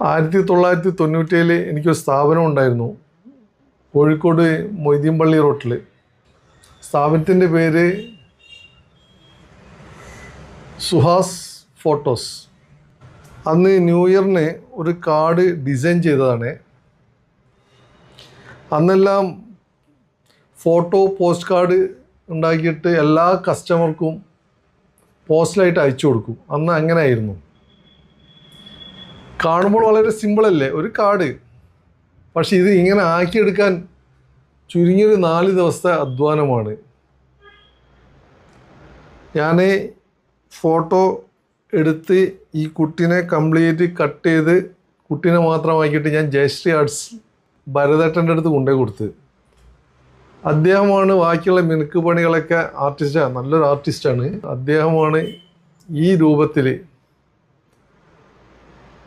1997 എനിക്കൊരു സ്ഥാപനം ഉണ്ടായിരുന്നു, കോഴിക്കോട് മൊയ്തീൻ പള്ളി റോട്ടിൽ. സ്ഥാപനത്തിൻ്റെ പേര് സുഹാസ് ഫോട്ടോസ്. അന്ന് ന്യൂ ഇയറിന് ഒരു കാർഡ് ഡിസൈൻ ചെയ്തതാണ്. അന്നെല്ലാം ഫോട്ടോ പോസ്റ്റ് കാർഡ് ഉണ്ടാക്കിയിട്ട് എല്ലാ കസ്റ്റമർക്കും പോസ്റ്റലായിട്ട് അയച്ചു കൊടുക്കും. അന്ന് അങ്ങനെ ആയിരുന്നു. കാണുമ്പോൾ വളരെ സിമ്പിളല്ലേ ഒരു കാർഡ്, പക്ഷെ ഇത് ഇങ്ങനെ ആക്കിയെടുക്കാൻ ചുരുങ്ങിയൊരു 4 ദിവസത്തെ അധ്വാനമാണ്. ഞാൻ ഫോട്ടോ എടുത്ത് ഈ കുട്ടീനെ കംപ്ലീറ്റ് കട്ട് ചെയ്ത് കുട്ടീനെ മാത്രമാക്കിയിട്ട് ഞാൻ ജയശ്രീ ആർട്സ് ഭരതേട്ടൻ്റെ അടുത്ത് കൊണ്ടുപോയി കൊടുത്ത്. അദ്ദേഹമാണ് ബാക്കിയുള്ള മിനുക്ക് പണികളൊക്കെ ആർട്ടിസ്റ്റാണ്, നല്ലൊരു ആർട്ടിസ്റ്റാണ്. അദ്ദേഹമാണ് ഈ രൂപത്തിൽ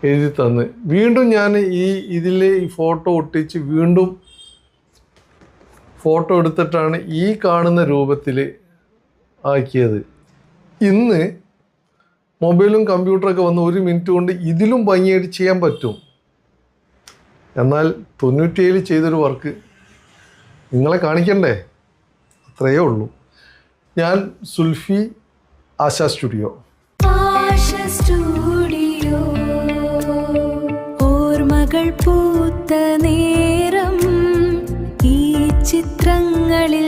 എഴുതി തന്ന്. വീണ്ടും ഞാൻ ഇതിൽ ഈ ഫോട്ടോ ഒട്ടിച്ച് വീണ്ടും ഫോട്ടോ എടുത്തിട്ടാണ് ഈ കാണുന്ന രൂപത്തിൽ ആക്കിയത്. ഇന്ന് മൊബൈലും കമ്പ്യൂട്ടറൊക്കെ വന്ന് 1 മിനിറ്റ് കൊണ്ട് ഇതിലും ഭംഗിയായിട്ട് ചെയ്യാൻ പറ്റും. എന്നാൽ 97 ചെയ്തൊരു വർക്ക് നിങ്ങളെ കാണിക്കണ്ടേ? അത്രയേ ഉള്ളൂ. ഞാൻ സുൽഫി, ആശ സ്റ്റുഡിയോ. ഓർമ്മകൾ പൂത്ത നേരം ഈ ചിത്രങ്ങളിൽ